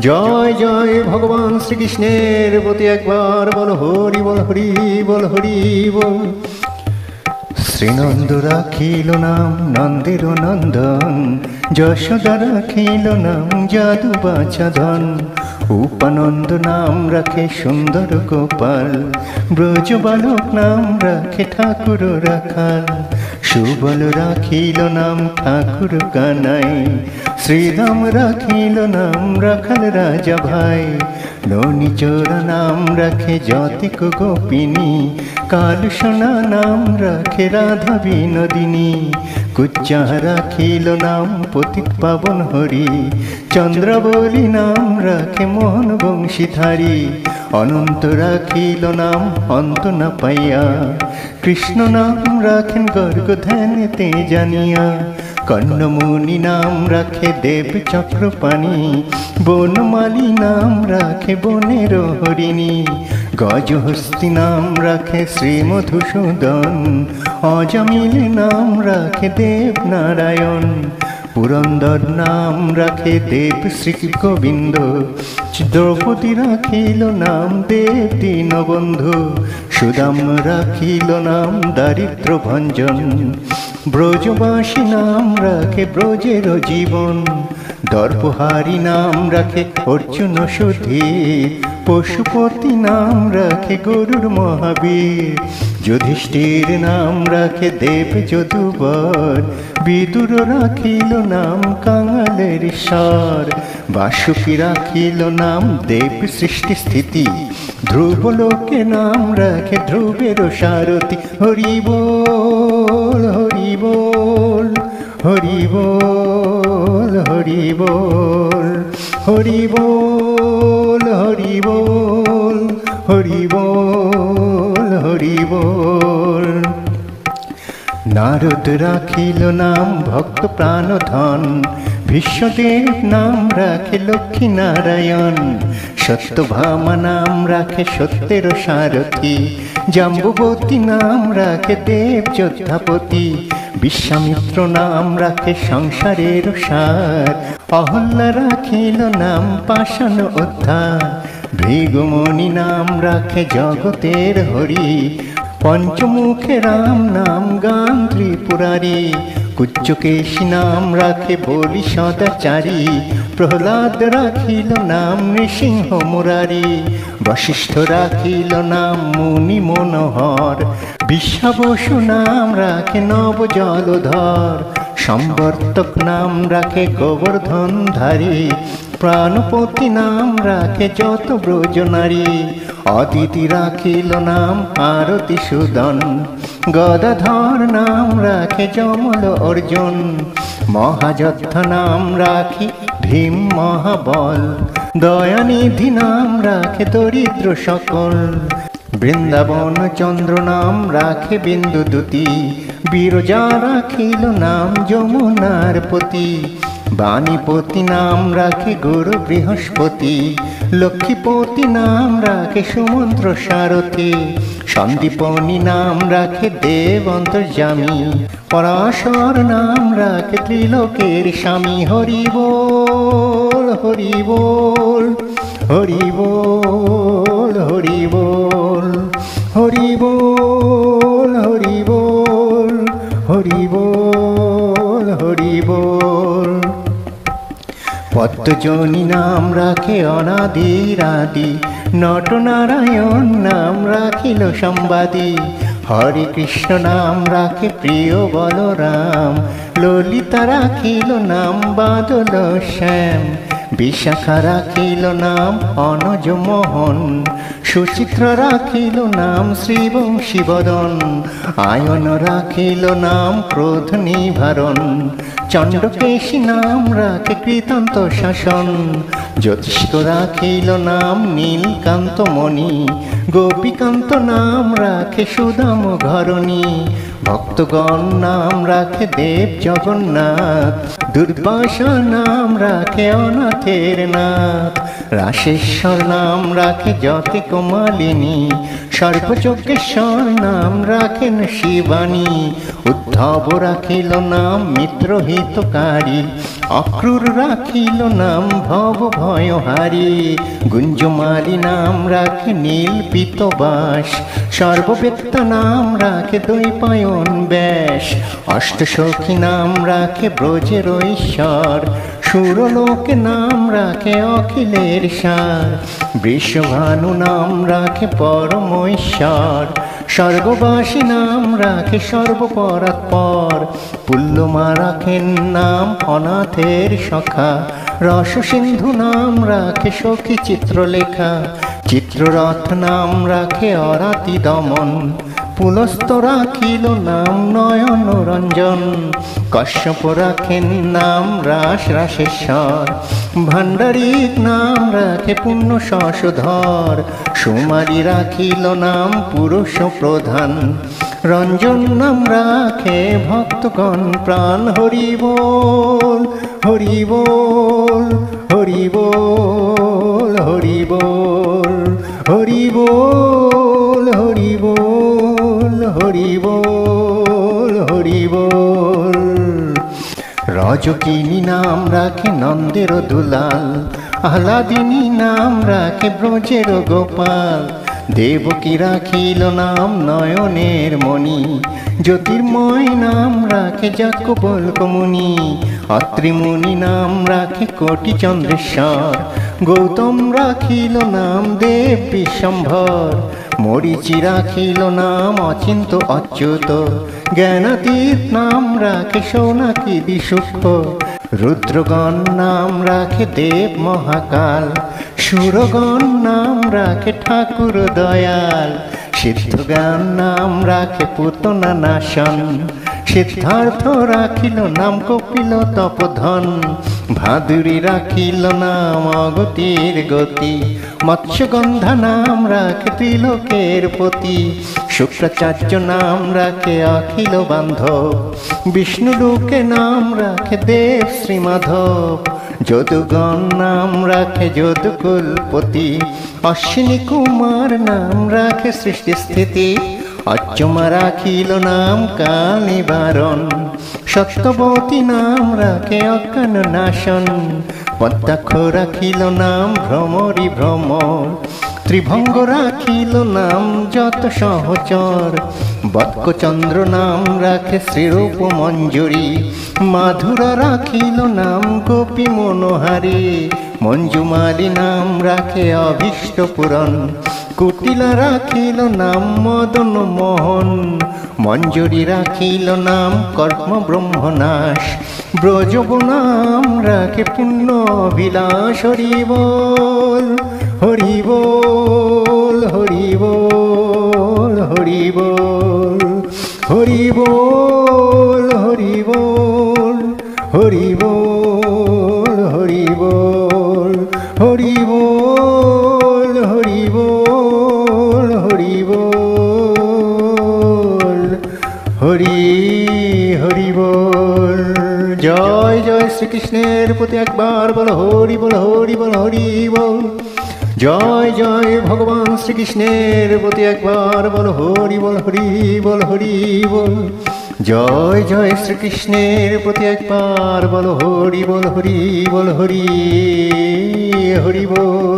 জয় জয় ভগবান শ্রীকৃষ্ণের প্রতি একবার বল হরি বল হরি বল হরি বল। শ্রীনন্দ রাখিল নাম নন্দের নন্দন, যশোদা রাখিল নাম যাদু বাছাধন, উপানন্দ নাম রাখে সুন্দর গোপাল, ব্রজ বালক নাম রাখে ঠাকুর রাখাল, সুবল রাখিল নাম ঠাকুর কানাই, শ্রীরাম রাখিল নাম রাখাল রাজা ভাই, ননীচোরা নাম রাখে যতিক গোপিনী, কালসোনা নাম রাখে রাধা বিনোদিনী, কুচ্চা রাখিল নাম পতিত পাবন হরি, চন্দ্রাবলী নাম রাখে মোহন বংশীধারী, অনন্ত রাখিল নাম অন্ত না পাইয়া, কৃষ্ণ নাম রাখেন গর্গ ধ্যানেতে জানিয়া, কর্ণমুনি নাম রাখে দেব চক্রপাণি, বনমালী নাম রাখে বনের হরিণী, গজহস্তি নাম রাখে শ্রী মধুসূদন, অজামিল নাম রাখে দেব নারায়ণ, পুরন্দর নাম রাখে দেব শ্রী গোবিন্দ, দ্রৌপদী রাখিল নাম দেব দীনবন্ধু, সুদাম রাখিল নাম দারিদ্র ভঞ্জন, ব্রজবাসী নাম রাখে ব্রজের জীবন, দর্পহারি নাম রাখে অর্জুন সুধীর, পশুপতি নাম রাখে গরুর মহাবীর, যুধিষ্ঠির নাম রাখে দেব যদুবর, বিদুর রাখিল নাম কাঙালের ঈশ্বর, বাসুকি রাখিল নাম দেব সৃষ্টি স্থিতি, ধ্রুবলোকে নাম রাখে ধ্রুবের সারথি, হরি বল হরি বল হরি বল হরি বল হরি বল হরি বল হরি বল হরি বল। নারদ রাখিল নাম ভক্ত প্রাণধন, বিশ্বদেব নাম রাখে লক্ষ্মী নারায়ণ, সত্যভামা নাম রাখে সত্যের সারথি, জাম্বুবতী নাম রাখে দেব যোদ্ধাপতি, বিশ্বামিত্র নাম রাখে সংসারের সার, অহল্যা রাখিল নাম পাষাণ উদ্ধার, ভৃগুমণি নাম রাখে জগতের হরি, পঞ্চমুখে রাম নাম গান ত্রিপুরারি, কুচ্চকেশী নাম রাখে বলি সদাচারী, প্রহ্লাদ রাখিল নাম নৃসিংহ মুরারি, বশিষ্ঠ রাখিল নাম মুনি মনোহর, বিশ্বাবসু নাম রাখে নব জলধর, সম্বর্তক নাম রাখে গোবর্ধনধারী, প্রাণপতি নাম রাখে যত ব্রজ নারী, অদিতি রাখিল নাম আরতি সুদন, গদাধর নাম রাখে যমল অর্জুন, মহাযদ্ধ নাম রাখে ভীম মহাবল, দয়ানিধি নাম রাখে দরিদ্র সকল, বৃন্দাবন চন্দ্র নাম রাখে বিন্দু দুতি, বিরজা রাখিল নাম যমুনার পতি, বাণীপতি নাম রাখে গুরু বৃহস্পতি, লক্ষ্মীপতি নাম রাখে সুমন্ত্র সারথী, সন্দীপনী নাম রাখে দেব অন্তর্যামী, পরাশর নাম রাখে ত্রিলোকের স্বামী, হরি বল হরি বল হরি বল হরি বল হরি বল হরি বল হরি বল হরি বল। পদ্মজনী নাম রাখে অনাদিরাদি, নটনারায়ণ নাম রাখিল সম্বাদী, হরে কৃষ্ণ নাম রাখে প্রিয় বলরাম, ললিতা রাখিল নাম বাদল শ্যাম, বিশাখা রাখিল নাম অনজ মোহন, সুচিত্র রাখিল নাম শ্রীবংশীবদন, আয়ন রাখিল নাম ক্রোধ নিবারণ, চণ্ডকেশী নাম রাখে কৃতান্ত শাসন, জ্যোতিষ্ক রাখিল নাম নীলকান্ত মণি, গোপীকান্ত নাম রাখে সুদাম ঘরণী, ভক্তগণ নাম রাখে দেব জগন্নাথ, দুর্বাসা নাম রাখে অনাথের নাথ, রাশেশ্বর নাম রাখে যতিক মালিনী, সর্বযজ্ঞেশ্বর নাম রাখেন শিবানী, উদ্ধব রাখিল নাম মিত্রহীন হিতকারী, অক্রূর রাখিল নাম ভব ভয়হারী। গুঞ্জমালী নাম রাখে নীল পিতবাস, সর্ববেত্তা নাম রাখে দ্বৈপায়ন ব্যাস। অষ্টসখী নাম রাখে ব্রজের ঈশ্বর, সুরলোকে নাম রাখে অখিলের সার। বৃষভানু নাম রাখে পরমেশ্বর, স্বর্গবাসী নাম রাখে সর্বপরাৎপর। পুল্লমা রাখেন নাম অনাথের সখা, রস সিন্ধু নাম রাখে সখী চিত্রলেখা। চিত্ররথ নাম রাখে অরাতি দমন, পুলস্ত রাখিল নাম নয়ন রঞ্জন। কশ্যপ রাখেন নাম রাস রাসেশ্বর, ভাণ্ডারিক নাম রাখে পুণ্য শশধর। সুমারি রাখিল নাম পুরুষ প্রধান, রঞ্জন নাম রাখে ভক্তগণ প্রাণ। হরি বল হরি বল হরি বল হরি বল হরি বল হরি বল হরি বল হরি বল। রজকিনী নাম রাখে নন্দের দুলাল, আহ্লাদিনী নাম রাখে ব্রজের গোপাল। দেবকী রাখিল নাম নয়নের মণি, জ্যোতির্ময় নাম রাখে যাজ্ঞবল্ক্য মুনি। অত্রিমুনি নাম রাখে কোটি চন্দ্রেশ্বর, গৌতম রাখিল নাম দেব বিশ্বম্ভর। মরিচি রাখিল নাম অচিন্ত অচ্যুত, জ্ঞানাতীত নাম রাখে সৌনাকি বিশুক্ষ। রুদ্রগণ নাম রাখে দেব মহাকাল, সুরগণ নাম রাখে ঠাকুর দয়াল। সিদ্ধজ্ঞান নাম রাখে পুতনা নাশন, সিদ্ধার্থ রাখিল নাম কপিল তপধন। ভাদুরী রাখিল নাম অগতির গতি, মৎস্যগন্ধা নাম রাখে ত্রিলোকের পতি। শুক্রাচার্য নাম রাখে অখিল বান্ধব, বিষ্ণুলোকে নাম রাখে দেব শ্রীমাধব। যদুগণ নাম রাখে যদুকুলপতি, অশ্বিনী কুমার নাম রাখে সৃষ্টি স্থিতি। অচ্যমা রাখিল নাম কাল নিবারণ, সত্যবতী নাম রাখে অজ্ঞান নাশন। পদ্মাক্ষ রাখিল নাম ভ্রমরি ভ্রমর, ত্রিভঙ্গ রাখিল নাম যত সহচর। বৎকচন্দ্র নাম রাখে শ্রীরূপ মঞ্জুরি, মাধুরা রাখিল নাম গোপী মনোহারী। মঞ্জুমালী নাম রাখে অভীষ্ট পূরণ, কুটিলা রাখিল নাম মদন মোহন। মঞ্জুরি রাখিল নাম কর্ম ব্রহ্মনাশ, ব্রজব নাম রাখে পুণ্য বিলাস। হরি বল হরি বল হরি বল হরি বল হরি বল হরি বল হরি বল হরি বল হরি বল হরি বল হরি বল হরি হরি বল। জয় জয় শ্রীকৃষ্ণের প্রতি একবার বল হরি বল হরি বল হরি বল। জয় জয় ভগবান শ্রীকৃষ্ণের প্রতি একবার বল হরি বল হরি বল হরি বল। জয় জয় শ্রীকৃষ্ণের প্রতি একবার বল হরি বল হরি বল হরি হরি বল।